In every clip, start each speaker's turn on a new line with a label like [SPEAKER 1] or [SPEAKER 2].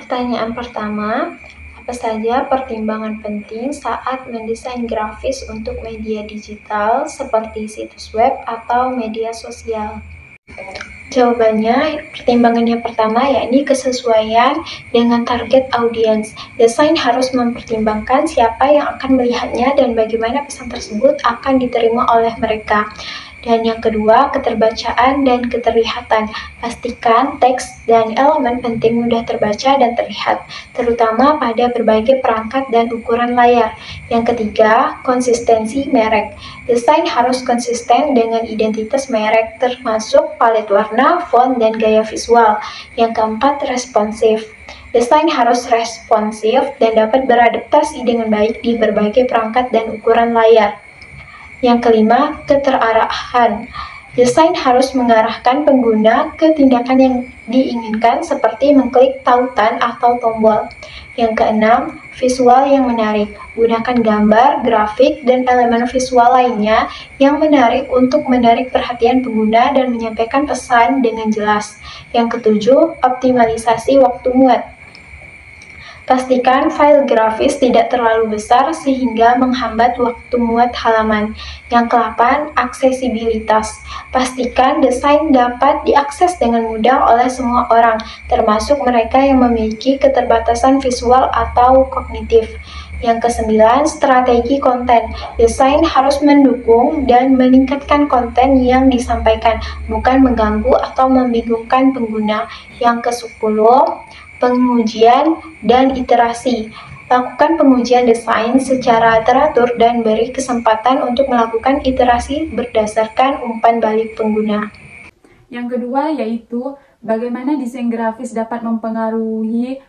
[SPEAKER 1] Pertanyaan pertama, apa saja pertimbangan penting saat mendesain grafis untuk media digital seperti situs web atau media sosial? Jawabannya, pertimbangan yang pertama yakni kesesuaian dengan target audiens. Desain harus mempertimbangkan siapa yang akan melihatnya dan bagaimana pesan tersebut akan diterima oleh mereka. Dan yang kedua, keterbacaan dan keterlihatan. Pastikan teks dan elemen penting mudah terbaca dan terlihat, terutama pada berbagai perangkat dan ukuran layar. Yang ketiga, konsistensi merek. Desain harus konsisten dengan identitas merek, termasuk palet warna, font, dan gaya visual. Yang keempat, responsif. Desain harus responsif dan dapat beradaptasi dengan baik di berbagai perangkat dan ukuran layar. Yang kelima, keterarahan. Desain harus mengarahkan pengguna ke tindakan yang diinginkan seperti mengklik tautan atau tombol. Yang keenam, visual yang menarik. Gunakan gambar, grafik, dan elemen visual lainnya yang menarik untuk menarik perhatian pengguna dan menyampaikan pesan dengan jelas. Yang ketujuh, optimalisasi waktu muat. Pastikan file grafis tidak terlalu besar sehingga menghambat waktu muat halaman. Yang ke-8, aksesibilitas. Pastikan desain dapat diakses dengan mudah oleh semua orang, termasuk mereka yang memiliki keterbatasan visual atau kognitif. Yang ke-9, strategi konten. Desain harus mendukung dan meningkatkan konten yang disampaikan, bukan mengganggu atau membingungkan pengguna. Yang ke-10, pengujian dan iterasi. Lakukan pengujian desain secara teratur dan beri kesempatan untuk melakukan iterasi berdasarkan umpan balik pengguna.
[SPEAKER 2] Yang kedua yaitu bagaimana desain grafis dapat mempengaruhi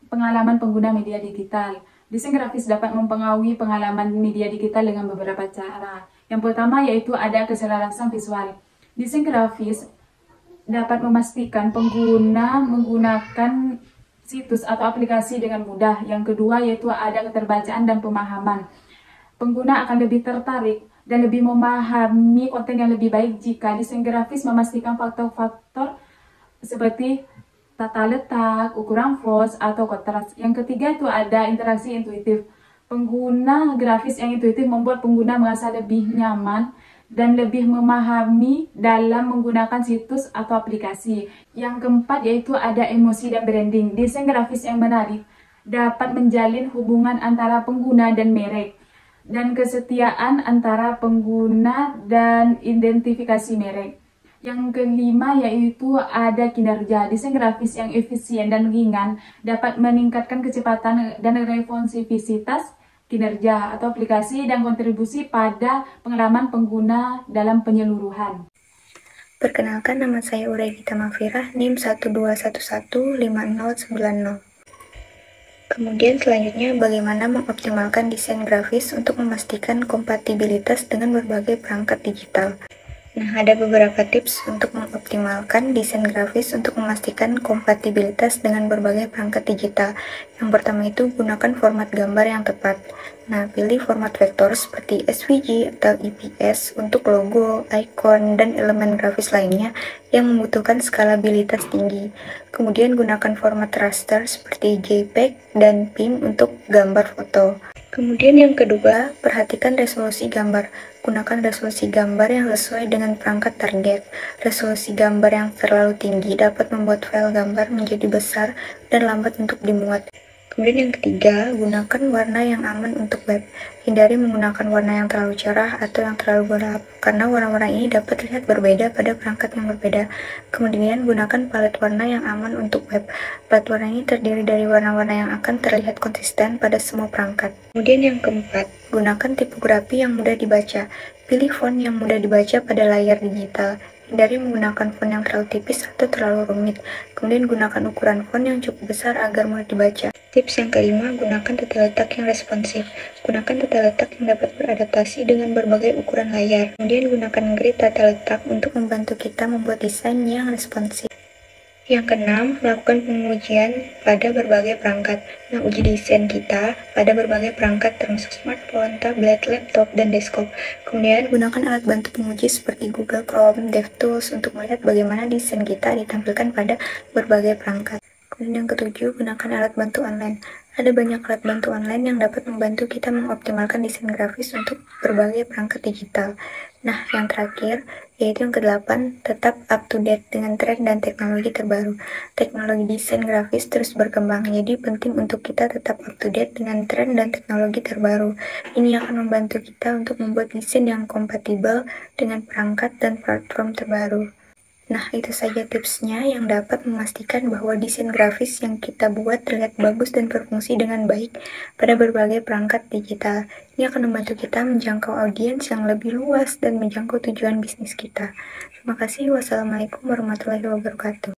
[SPEAKER 2] pengalaman pengguna media digital. Desain grafis dapat mempengaruhi pengalaman media digital dengan beberapa cara. Yang pertama yaitu ada keselarasan visual. Desain grafis dapat memastikan pengguna menggunakan situs atau aplikasi dengan mudah. Yang kedua yaitu ada keterbacaan dan pemahaman. Pengguna akan lebih tertarik dan lebih memahami konten yang lebih baik jika desain grafis memastikan faktor-faktor seperti tata letak, ukuran font, atau kontras. Yang ketiga itu ada interaksi intuitif. Pengguna grafis yang intuitif membuat pengguna merasa lebih nyaman dan lebih memahami dalam menggunakan situs atau aplikasi. Yang keempat yaitu ada emosi dan branding. Desain grafis yang menarik dapat menjalin hubungan antara pengguna dan merek, dan kesetiaan antara pengguna dan identifikasi merek. Yang kelima yaitu ada kinerja. Desain grafis yang efisien dan ringan dapat meningkatkan kecepatan dan responsivitas kinerja atau aplikasi dan kontribusi pada pengalaman pengguna dalam penyeluruhan.
[SPEAKER 3] Perkenalkan, nama saya Uregita Mafirah, NIM 12115090. Kemudian selanjutnya bagaimana mengoptimalkan desain grafis untuk memastikan kompatibilitas dengan berbagai perangkat digital. Nah, ada beberapa tips untuk mengoptimalkan desain grafis untuk memastikan kompatibilitas dengan berbagai perangkat digital. Yang pertama itu gunakan format gambar yang tepat. Nah, pilih format vektor seperti SVG atau EPS untuk logo, icon, dan elemen grafis lainnya yang membutuhkan skalabilitas tinggi. Kemudian gunakan format raster seperti JPEG dan PNG untuk gambar foto. Kemudian yang kedua, perhatikan resolusi gambar. Gunakan resolusi gambar yang sesuai dengan perangkat target. Resolusi gambar yang terlalu tinggi dapat membuat file gambar menjadi besar dan lambat untuk dimuat. Kemudian yang ketiga, gunakan warna yang aman untuk web. Hindari menggunakan warna yang terlalu cerah atau yang terlalu gelap, karena warna-warna ini dapat terlihat berbeda pada perangkat yang berbeda. Kemudian gunakan palet warna yang aman untuk web. Palet warna ini terdiri dari warna-warna yang akan terlihat konsisten pada semua perangkat. Kemudian yang keempat, gunakan tipografi yang mudah dibaca. Pilih font yang mudah dibaca pada layar digital. Hindari menggunakan font yang terlalu tipis atau terlalu rumit. Kemudian gunakan ukuran font yang cukup besar agar mudah dibaca. Tips yang kelima, gunakan tata letak yang responsif. Gunakan tata letak yang dapat beradaptasi dengan berbagai ukuran layar. Kemudian gunakan grid tata letak untuk membantu kita membuat desain yang responsif. Yang keenam, lakukan pengujian pada berbagai perangkat. Nah, uji desain kita pada berbagai perangkat termasuk smartphone, tablet, laptop, dan desktop. Kemudian, gunakan alat bantu penguji seperti Google Chrome, DevTools untuk melihat bagaimana desain kita ditampilkan pada berbagai perangkat. Kemudian yang ketujuh, gunakan alat bantu online. Ada banyak alat bantu online yang dapat membantu kita mengoptimalkan desain grafis untuk berbagai perangkat digital. Nah, yang terakhir, yaitu yang ke-8, tetap up to date dengan tren dan teknologi terbaru. Teknologi desain grafis terus berkembang, jadi penting untuk kita tetap up to date dengan tren dan teknologi terbaru. Ini akan membantu kita untuk membuat desain yang kompatibel dengan perangkat dan platform terbaru. Nah, itu saja tipsnya yang dapat memastikan bahwa desain grafis yang kita buat terlihat bagus dan berfungsi dengan baik pada berbagai perangkat digital. Ini akan membantu kita menjangkau audiens yang lebih luas dan menjangkau tujuan bisnis kita. Terima kasih. Wassalamualaikum warahmatullahi wabarakatuh.